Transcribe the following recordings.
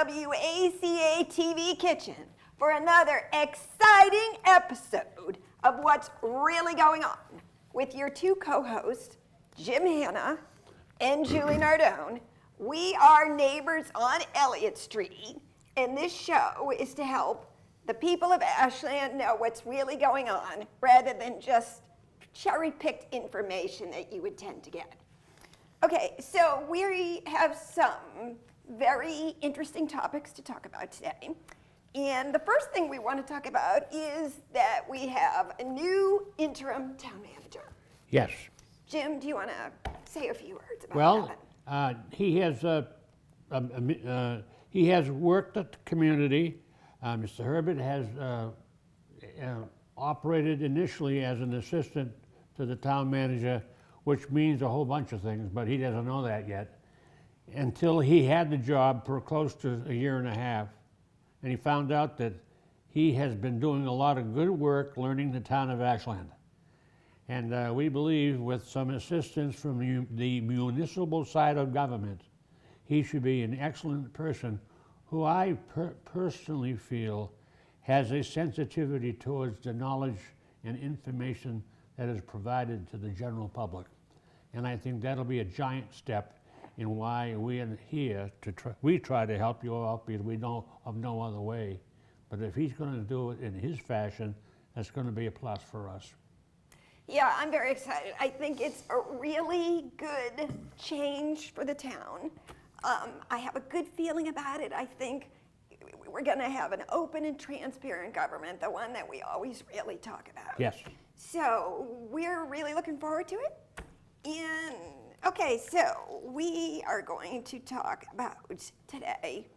WACA-TV kitchen for another exciting episode of What's Really Going On with your two co-hosts, Jim Hanna and Julie Nardone. We are neighbors on Elliott Street, and this show is to help the people of Ashland know what's really going on rather than just cherry-picked information that you would tend to get. Okay, so we have some very interesting topics to talk about today. And the first thing we want to talk about is that we have a new interim town manager. Yes. Jim, do you want to say a few words about that? Well, he has worked at the community. Mr. Herbert has operated initially as an assistant to the town manager, which means a whole bunch of things, but he doesn't know that yet, until he had the job for close to a year and a half. And he found out that he has been doing a lot of good work learning the town of Ashland. And we believe with some assistance from the municipal side of government, he should be an excellent person who I personally feel has a sensitivity towards the knowledge and information that is provided to the general public. And I think that'll be a giant step in why we are here to try to help you out, because we know of no other way. But if he's going to do it in his fashion, that's going to be a plus for us. Yeah, I'm very excited. I think it's a really good change for the town. I have a good feeling about it. I think we're going to have an open and transparent government, the one that we always really talk about. Yes. So we're really looking forward to it. And okay, so we are going to talk about today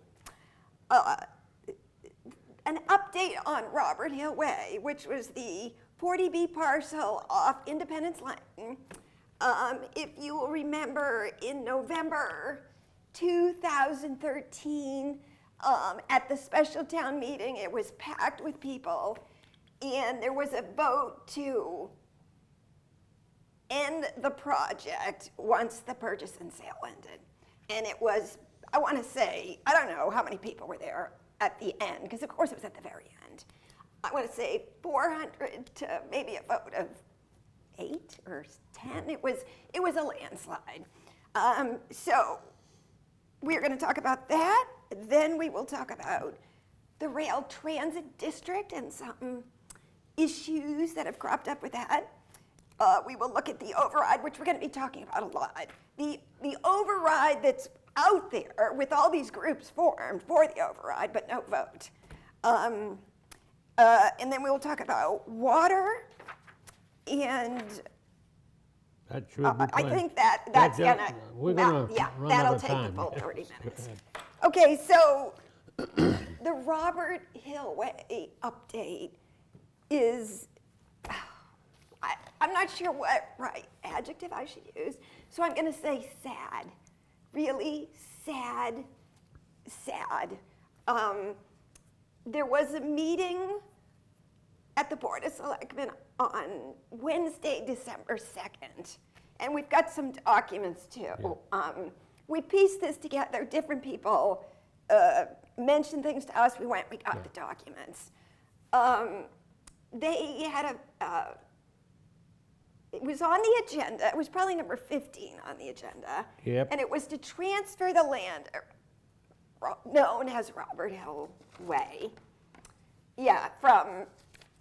an update on Robert Hill Way, which was the 40B parcel off Independence Lane. If you will remember, in November 2013, at the special town meeting, it was packed with people, and there was a vote to end the project once the purchase and sale ended. And it was, I want to say, I don't know how many people were there at the end, because of course it was at the very end. I want to say 400 to maybe a vote of 8 or 10. It was a landslide. So we're going to talk about that. Then we will talk about the rail transit district and some issues that have cropped up with that. We will look at the override, which we're going to be talking about a lot. The override that's out there with all these groups formed for the override, but no vote. And then we will talk about water, and That should be I think that's that'll take the full 30 minutes. Okay, so the Robert Hill Way update is, I'm not sure what adjective I should use, so I'm going to say sad. Really sad. There was a meeting at the Board of Selectmen on Wednesday, December 2nd, and we've got some documents too. Yeah. We pieced this together. Different people mentioned things to us. We got the documents. They had it was on the agenda. It was probably number 15 on the agenda. Yep. And it was to transfer the land known as Robert Hill Way. Yeah, from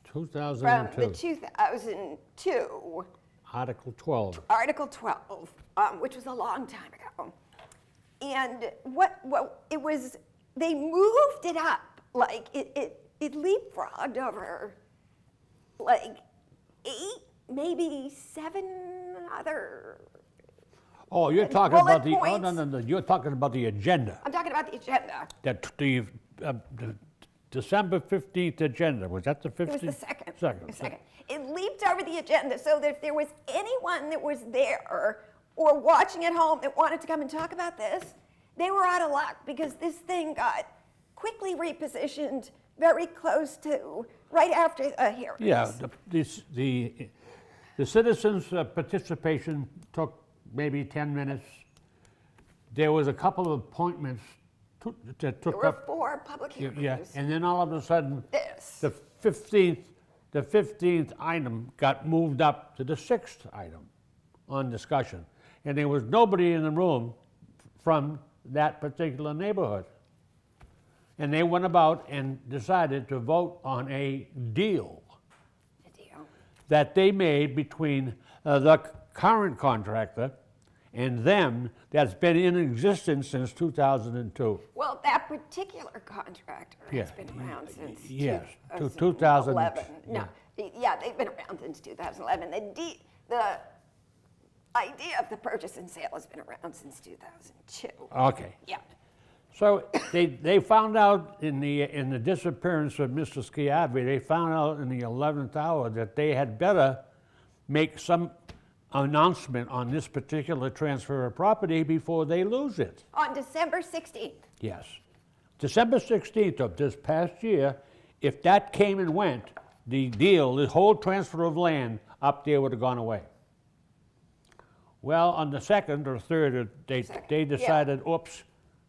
2002. From the 2002. Article 12. Article 12, which was a long time ago. And what it was, they moved it up, like it leapfrogged over like 8, maybe 7 other. Oh, you're talking about the, oh, no, you're talking about the agenda. I'm talking about the agenda. That the December 15th agenda, was that the 15th? It was the second. Second. It leaped over the agenda, so that if there was anyone that was there or watching at home that wanted to come and talk about this, they were out of luck, because this thing got quickly repositioned very close to right after a hearing. Yeah, the citizens' participation took maybe 10 minutes. There was a couple of appointments that There took were up. 4 public hearings. Yeah, and then all of a sudden, This. the 15th item got moved up to the 6th item on discussion. And there was nobody in the room from that particular neighborhood. And they went about and decided to vote on a deal A deal. that they made between the current contractor and them that's been in existence since 2002. Well, that particular contractor has Yeah. been around since Yes, 2011. yeah. No, yeah, they've been around since 2011. The idea of the purchase and sale has been around since 2002. Okay. Yeah. So they found out in the disappearance of Mr. Schiavi, they found out in the 11th hour that they had better make some announcement on this particular transfer of property before they lose it. On December 16th. Yes. December 16th of this past year, if that came and went, the deal, the whole transfer of land up there would have gone away. Well, on the 2nd or 3rd, they Yeah. decided, oops,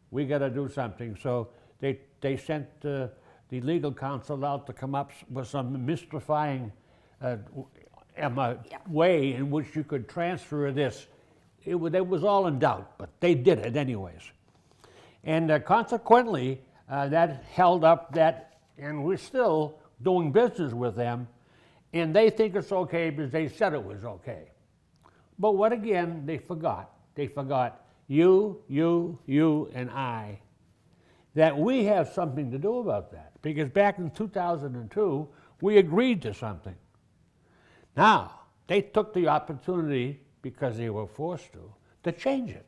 we got to do something. So they sent the legal counsel out to come up with some mystifying way in which you could transfer this. It was all in doubt, but they did it anyways. And consequently, that held up that, and we're still doing business with them, and they think it's okay because they said it was okay. But what again, they forgot. They forgot you, and I, that we have something to do about that. Because back in 2002, we agreed to something. Now, they took the opportunity, because they were forced to change it.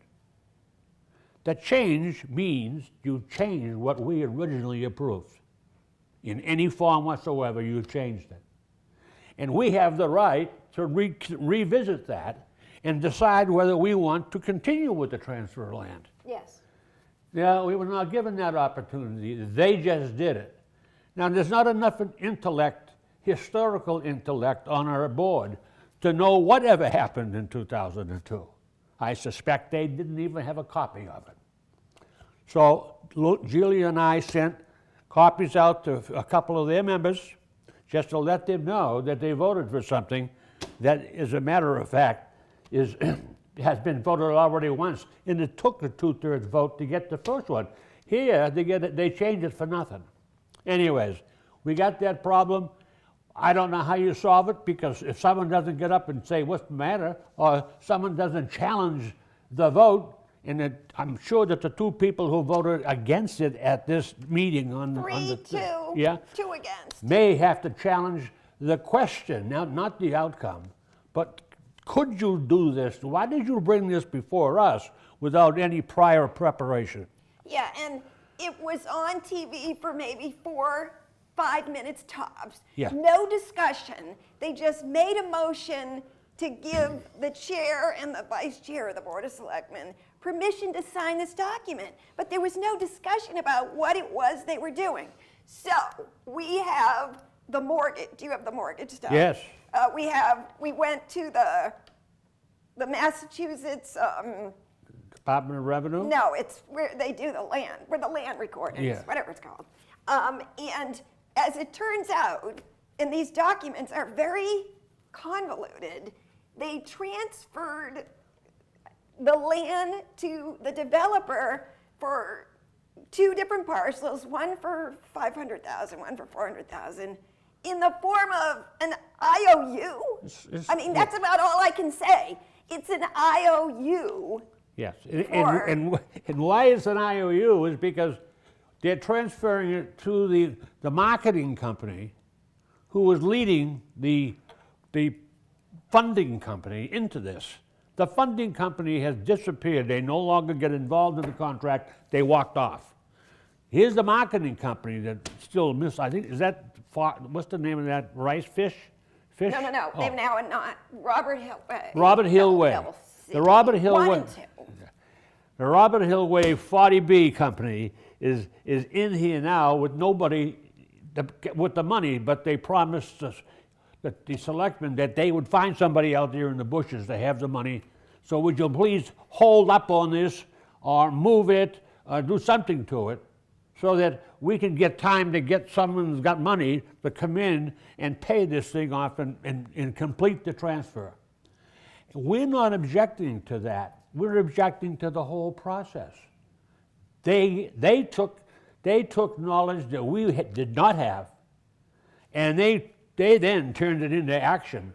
The change means you change what we originally approved. In any form whatsoever, you changed it. And we have the right to revisit that and decide whether we want to continue with the transfer of land. Yes. Yeah, we were not given that opportunity. They just did it. Now, there's not enough intellect, historical intellect on our board to know whatever happened in 2002. I suspect they didn't even have a copy of it. So Julia and I sent copies out to a couple of their members just to let them know that they voted for something that, as a matter of fact, has been voted already once, and it took a 2/3 vote to get the first one. Here, they changed it for nothing. Anyways, we got that problem. I don't know how you solve it, because if someone doesn't get up and say, what's the matter, or someone doesn't challenge the vote, and I'm sure that the 2 people who voted against it at this meeting on the 3-2. yeah, 2 against. may have to challenge the question, now not the outcome, but could you do this? Why did you bring this before us without any prior preparation? Yeah, and it was on TV for maybe 4-5 minutes tops. Yeah. No discussion. They just made a motion to give the chair and the vice chair of the Board of Selectmen permission to sign this document. But there was no discussion about what it was they were doing. So we have the mortgage. Do you have the mortgage stuff? Yes. We went to the Massachusetts, Department of Revenue? no, it's where they do the land, where the land recordings, Yeah. whatever it's called. And as it turns out, and these documents are very convoluted, they transferred the land to the developer for 2 different parcels, one for 500,000, one for 400,000, in the form of an IOU. I mean, that's about all I can say. It's an IOU. Yes, and why it's an IOU is because they're transferring it to the marketing company who was leading the funding company into this. The funding company has disappeared. They no longer get involved in the contract. They walked off. Here's the marketing company that still I think, is that, what's the name of that, Rice Fish? No. Oh. They've now not Robert Hill Way. Robert Hill Way. LLC. The Robert Hill One Way. and two. The Robert Hill Way 40B company is in here now with nobody with the money, but they promised us that the selectmen that they would find somebody out there in the bushes to have the money. So would you please hold up on this, or move it, do something to it so that we can get time to get someone who's got money to come in and pay this thing off and complete the transfer. We're not objecting to that. We're objecting to the whole process. They took knowledge that we did not have, and they then turned it into action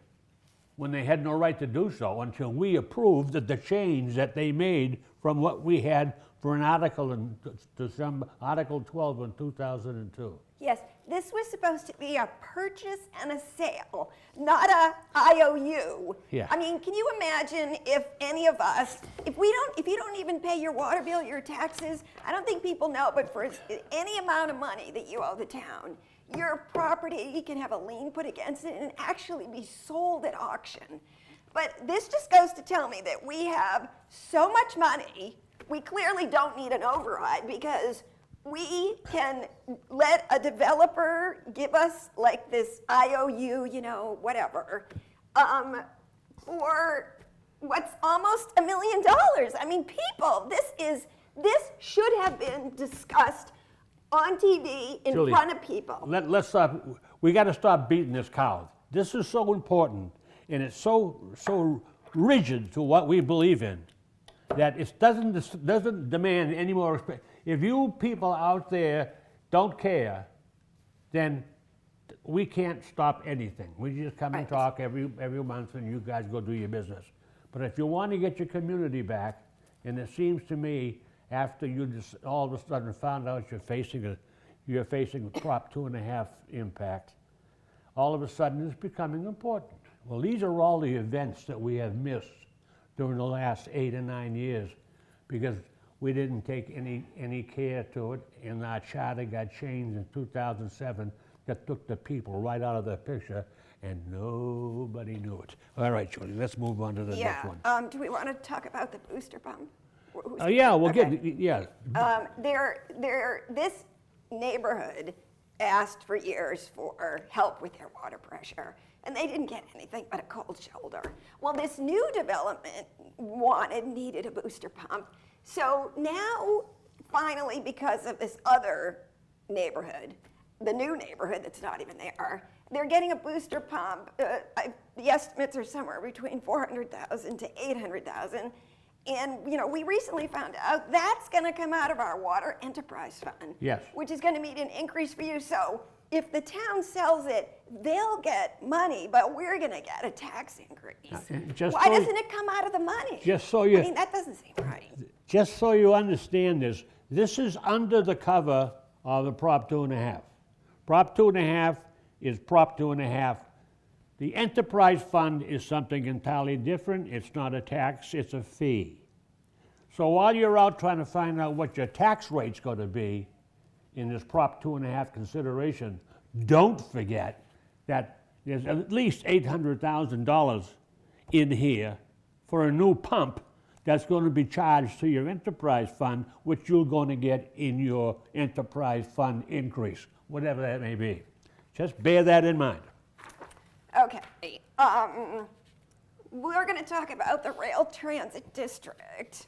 when they had no right to do so until we approved the change that they made from what we had for an article in December, Article 12 in 2002. Yes, this was supposed to be a purchase and a sale, not a IOU. Yeah. I mean, can you imagine if any of us, if you don't even pay your water bill, your taxes, I don't think people know, but for any amount of money that you owe the town, your property can have a lien put against it and actually be sold at auction. But this just goes to tell me that we have so much money, we clearly don't need an override because we can let a developer give us like this IOU, you know, whatever, for what's almost $1 million. I mean, people, this should have been discussed on TV in Julie, front of people. Let's stop. We got to stop beating this cow. This is so important, and it's so rigid to what we believe in that it doesn't demand any more respect. If you people out there don't care, then we can't stop anything. We just come and talk every month, and you guys go do your business. But if you want to get your community back, and it seems to me after you just all of a sudden found out you're facing a Prop 2.5 impact, all of a sudden it's becoming important. Well, these are all the events that we have missed during the last 8 or 9 years because we didn't take any care to it, and our charter got changed in 2007 that took the people right out of the picture, and nobody knew it. All right, Julie, let's move on to the next one. Do we want to talk about the booster pump? Yeah, we'll Okay. This neighborhood asked for years for help with their water pressure, and they didn't get anything but a cold shoulder. Well, this new development needed a booster pump. So now, finally, because of this other neighborhood, the new neighborhood that's not even there, they're getting a booster pump. The estimates are somewhere between $400,000 to $800,000. And we recently found out that's going to come out of our water enterprise fund, Yes. which is going to mean an increase for you. So if the town sells it, they'll get money, but we're going to get a tax increase. Why doesn't it come out of the money? I mean, that doesn't seem right. Just so you understand this is under the cover of the Prop 2.5. Prop 2.5 is Prop 2.5. The enterprise fund is something entirely different. It's not a tax, it's a fee. So while you're out trying to find out what your tax rate's going to be in this Prop 2.5 consideration, don't forget that there's at least $800,000 in here for a new pump that's going to be charged to your enterprise fund, which you're going to get in your enterprise fund increase, whatever that may be. Just bear that in mind. Okay, we're going to talk about the rail transit district.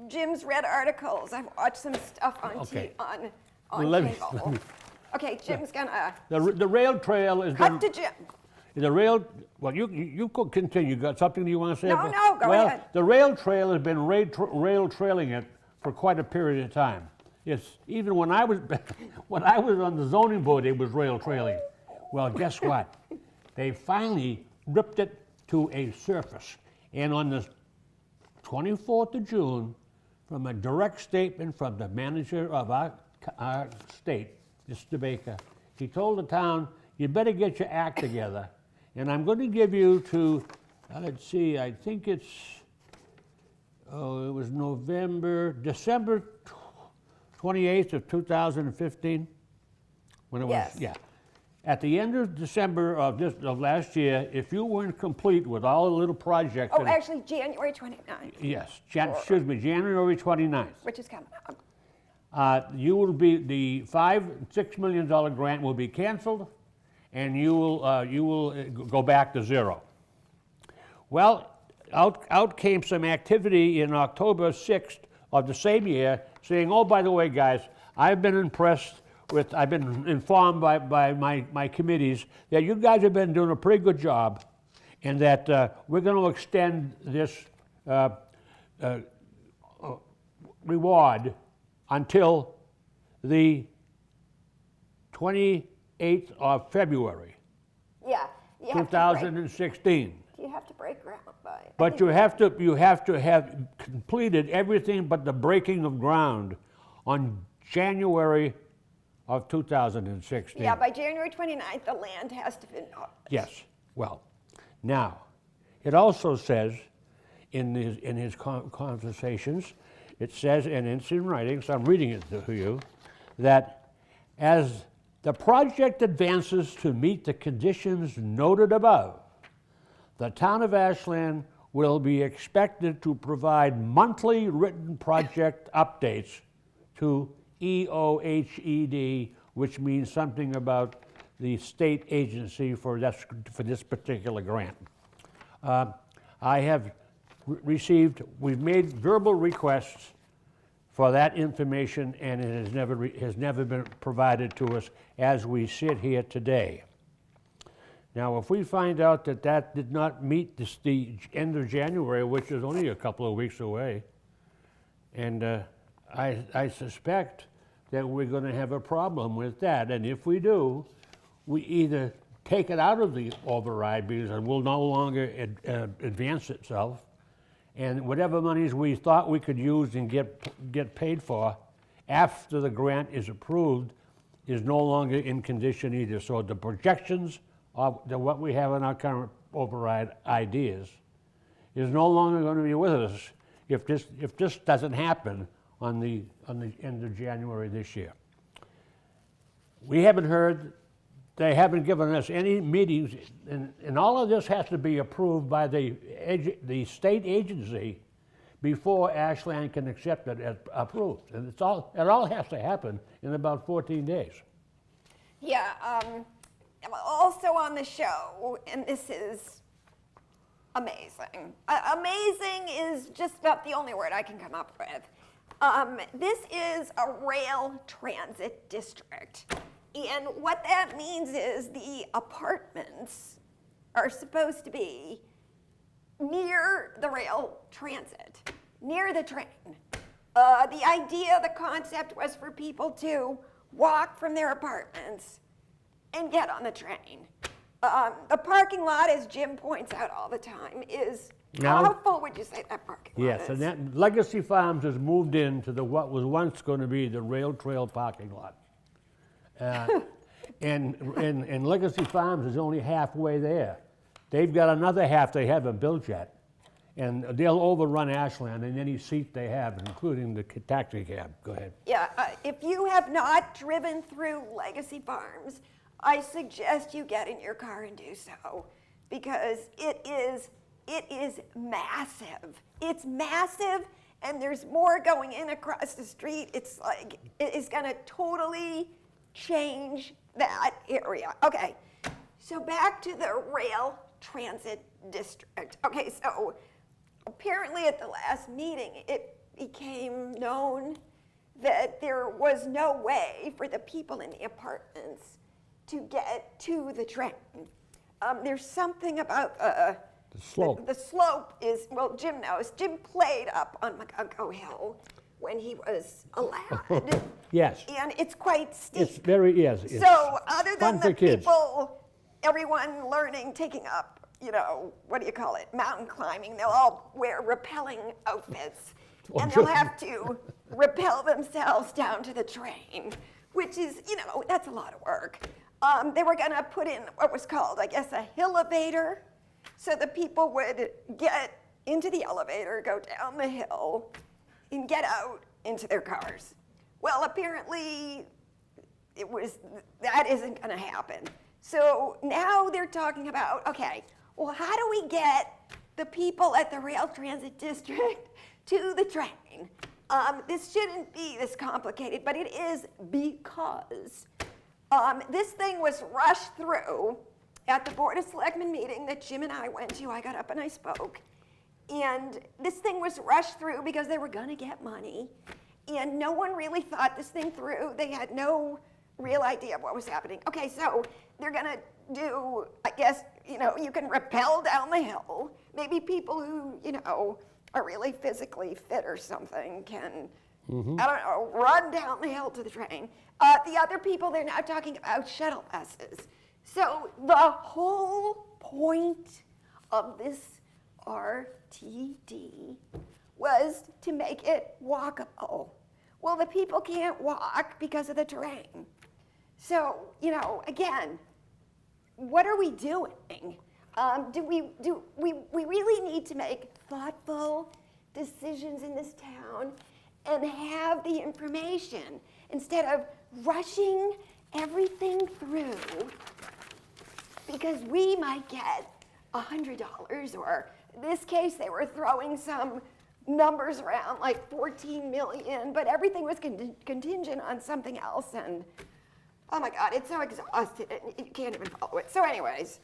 Jim's read articles. I've watched some stuff on Okay. on Let me- cable. Okay, Jim's gonna The rail trail is cut to Jim. the rail. Well, you could continue. You got something you want to say? No, no, go ahead. The rail trail has been rail trailing it for quite a period of time. It's even when I was on the zoning board, it was rail trailing. Well, guess what? They finally ripped it to a surface, and on the 24th of June, from a direct statement from the manager of our state, Mr. Baker, he told the town, you better get your act together. And I'm going to give you to, let's see, I think it was December 28th of 2015, when it was, Yes. yeah. At the end of December of last year, if you weren't complete with all the little projects. Oh, actually, January 29th, Yes, January 29th. which is coming up. You will be, the $6 million grant will be canceled, and you will go back to zero. Well, out came some activity in October 6th of the same year saying, oh, by the way, guys, I've been informed by my committees that you guys have been doing a pretty good job and that we're going to extend this reward until the 28th of February, Yeah. You have to 2016. you have to break ground by. But you have to have completed everything but the breaking of ground on January of 2016. Yeah, by January 29th, the land has to be acknowledged. Yes. Well, now, it also says in his conversations, it says, and it's in writing, so I'm reading it to you, that as the project advances to meet the conditions noted above, the town of Ashland will be expected to provide monthly written project updates to EOHED, which means something about the state agency for this particular grant. I have we've made verbal requests for that information, and it has never been provided to us as we sit here today. Now, if we find out that that did not meet the end of January, which is only a couple of weeks away, and I suspect that we're going to have a problem with that. And if we do, we either take it out of the override because it will no longer advance itself, and whatever monies we thought we could use and get paid for after the grant is approved is no longer in condition either. So the projections of what we have in our current override ideas is no longer going to be with us if this doesn't happen on the end of January this year. We haven't heard, they haven't given us any meetings, and all of this has to be approved by the state agency before Ashland can accept it as approved. And it all has to happen in about 14 days. Yeah, also on the show, and this is amazing. Amazing is just about the only word I can come up with. This is a rail transit district. And what that means is the apartments are supposed to be near the rail transit, near the train. The idea, the concept was for people to walk from their apartments and get on the train. The parking lot, as Jim points out all the time, is, how full would you say that parking lot Yes, is? and that Legacy Farms has moved into what was once going to be the rail trail parking lot. And Legacy Farms is only halfway there. They've got another half they haven't built yet. And they'll overrun Ashland in any seat they have, including the taxi cab. Go ahead. Yeah, if you have not driven through Legacy Farms, I suggest you get in your car and do so, because it is massive. It's massive, and there's more going in across the street. It's like, it is gonna totally change that area. Okay, so back to the rail transit district. Okay, so apparently at the last meeting, it became known that there was no way for the people in the apartments to get to the train. There's something about The slope. The slope is, well, Jim knows. Jim played up on McGunko Hill when he was a lad. Yes. And it's quite steep. It's very, yes. It's So other than fun for the kids. people, everyone learning, taking up, you know, what do you call it, mountain climbing, they'll all wear rappelling outfits. And they'll have to rappel themselves down to the train, which is, you know, that's a lot of work. They were gonna put in what was called, I guess, a hill-elevator, so the people would get into the elevator, go down the hill, and get out into their cars. Well, apparently, that isn't gonna happen. So now they're talking about, okay, well, how do we get the people at the rail transit district to the train? This shouldn't be this complicated, but it is because this thing was rushed through at the Board of Selectmen meeting that Jim and I went to. I got up and I spoke. And this thing was rushed through because they were going to get money. And no one really thought this thing through. They had no real idea of what was happening. Okay, so they're going to do, I guess, you can rappel down the hill. Maybe people who, are really physically fit or something can, I don't know, run down the hill to the train. The other people, they're now talking about shuttle buses. So the whole point of this RTD was to make it walkable. Well, the people can't walk because of the terrain. So, again, what are we doing? Do we really need to make thoughtful decisions in this town and have the information instead of rushing everything through because we might get $100, or in this case they were throwing some numbers around like 14 million, but everything was contingent on something else, and oh my God, it's so exhausted, you can't even follow it. So anyways,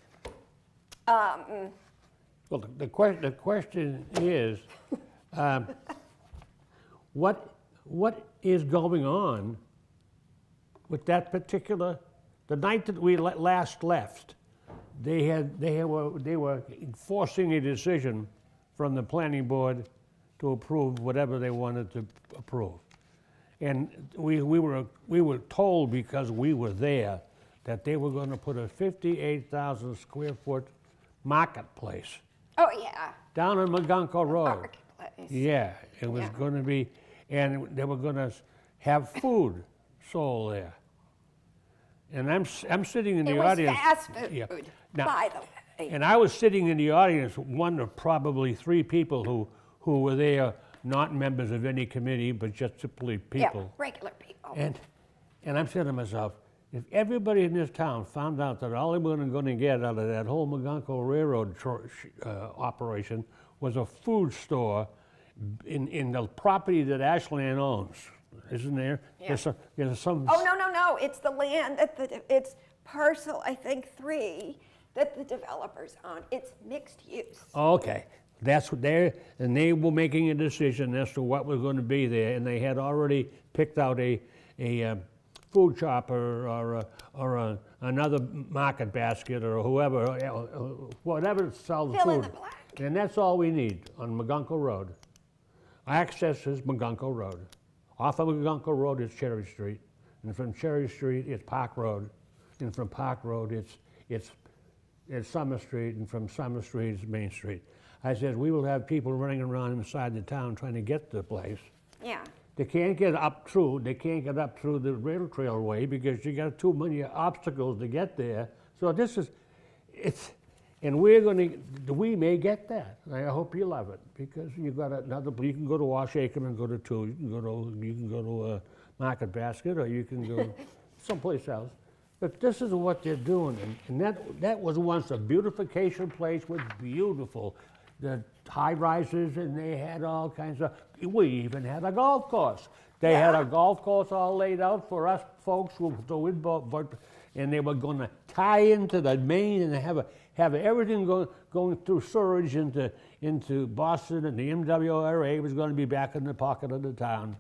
Well, the question is, what is going on with that particular? The night that we last left, they were forcing a decision from the planning board to approve whatever they wanted to approve, and we were told, because we were there, that they were going to put a 58,000 square foot marketplace oh yeah, down on Magunko Road. marketplace. Yeah, it was Yeah. going to be, and they were going to have food sold there. And I'm sitting in the It was audience. fast food, Yeah. Now, by the way. and I was sitting in the audience, one of probably three people who were there, not members of any committee, but just simply people. Yeah, regular people. And I'm saying to myself, if everybody in this town found out that all they were going to get out of that whole Magunko Railroad operation was a food store in the property that Ashland owns, isn't there? Yeah. There's some. Oh, no, it's the land it's parcel, I think, 3 that the developers own. It's mixed use. Okay, that's what and they were making a decision as to what was going to be there, and they had already picked out a food shop or another market basket or whoever, whatever sells Fill food. in the blank. And that's all we need on Magunko Road. Access is Magunko Road. Off of Magunko Road is Cherry Street, and from Cherry Street it's Park Road, and from Park Road it's Summer Street, and from Summer Street it's Main Street. I said, we will have people running around inside the town trying to get to the place. Yeah. They can't get up through the rail trailway because you got too many obstacles to get there. So and we may get that. I hope you love it, because you got another, you can go to Washacre and go to 2, you can go to Market Basket, or you can go someplace else. But this is what they're doing, and that was once a beautification place, was beautiful. The high rises, and they had all kinds of, we even had a golf course. They had a golf course all laid out for us folks and they were going to tie into the main and have everything going through sewage into Boston, and the MWRA was going to be back in the pocket of the town.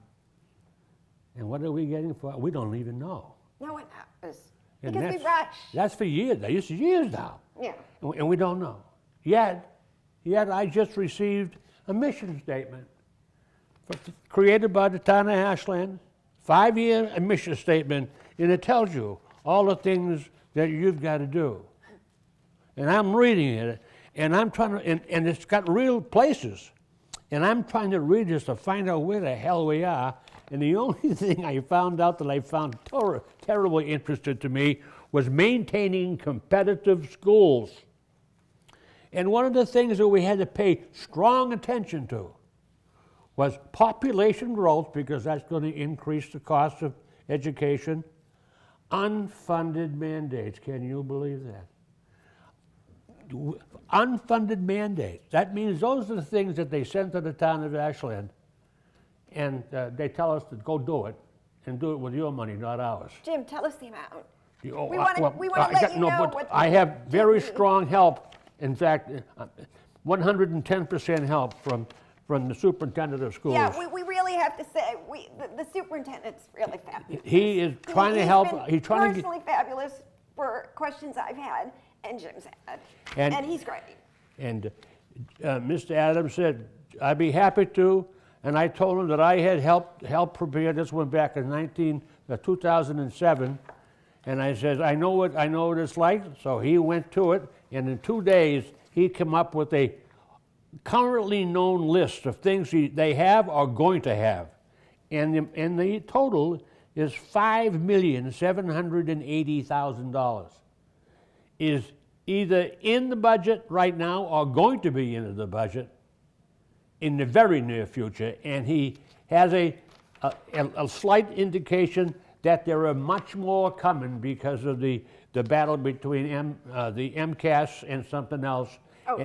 And what are we getting for it? We don't even know. No one knows. And Because we rush. That's for years. It's years now. Yeah. And we don't know. Yet I just received a mission statement created by the town of Ashland, 5-year mission statement, and it tells you all the things that you've got to do. And I'm reading it, and I'm trying to, and it's got real places. And I'm trying to read this to find out where the hell we are. And the only thing I found out that I found terribly interesting to me was maintaining competitive schools. And one of the things that we had to pay strong attention to was population growth, because that's going to increase the cost of education. Unfunded mandates, can you believe that? Unfunded mandates. That means those are the things that they send to the town of Ashland, and they tell us to go do it, and do it with your money, not ours. Jim, tell us the amount. We want to let you know but what I have very strong help. In fact, 110% help from the superintendent of schools. Yeah, we really have to say, the superintendent's really fabulous. He is trying to help. He's trying to. Personally fabulous for questions I've had and Jim's had, And- and he's great. And Mr. Adams said, I'd be happy to, and I told him that I had helped prepare, this went back in 2007, and I said, I know what it's like, so he went to it, and in 2 days, he came up with a currently known list of things they have or going to have, and the total is $5,780,000. Is either in the budget right now or going to be in the budget in the very near future, and he has a slight indication that there are much more coming because of the battle between the MCAS and something else,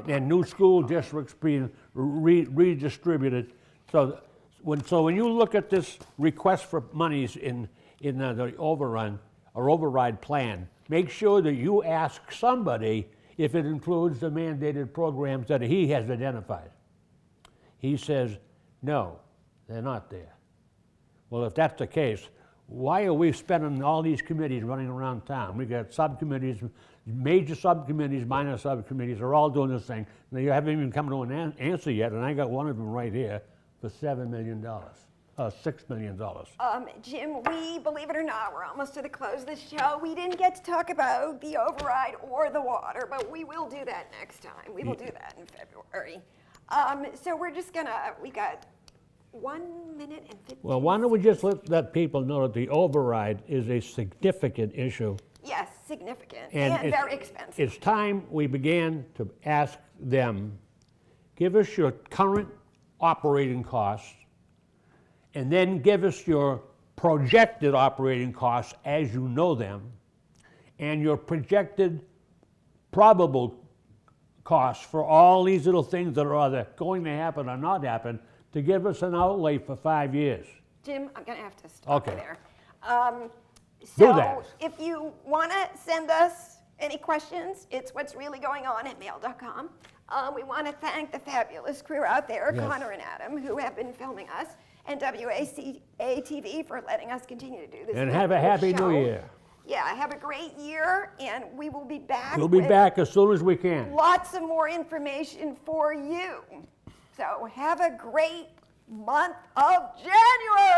and new school districts being redistributed. So when you look at this request for monies in the overrun or override plan, make sure that you ask somebody if it includes the mandated programs that he has identified. He says, no, they're not there. Well, if that's the case, why are we spending all these committees running around town? We got subcommittees, major subcommittees, minor subcommittees, are all doing this thing. Now, you haven't even come to an answer yet, and I got one of them right here for $7 million. $6 million. Jim, we, believe it or not, we're almost to the close of the show. We didn't get to talk about the override or the water, but we will do that next time. We will do that in February. So we're just we got 1 minute and 15 Well, why don't we just let people know that the override is a significant issue. Yes, significant And and very expensive. It's time we began to ask them, give us your current operating costs, and then give us your projected operating costs as you know them, and your projected probable costs for all these little things that are either going to happen or not happen, to give us an outlay for 5 years. Jim, I'm going to have to stop you Okay. there. Do So that. if you want to send us any questions, it's what's really going on at mail.com. We want to thank the fabulous crew out there, Yes. Connor and Adam, who have been filming us, and WACA-TV for letting us continue to do this. And have a wonderful happy show. new year. Yeah, have a great year, and we will be back. We'll be with back as soon as we can. Lots of more information for you. So have a great month of January.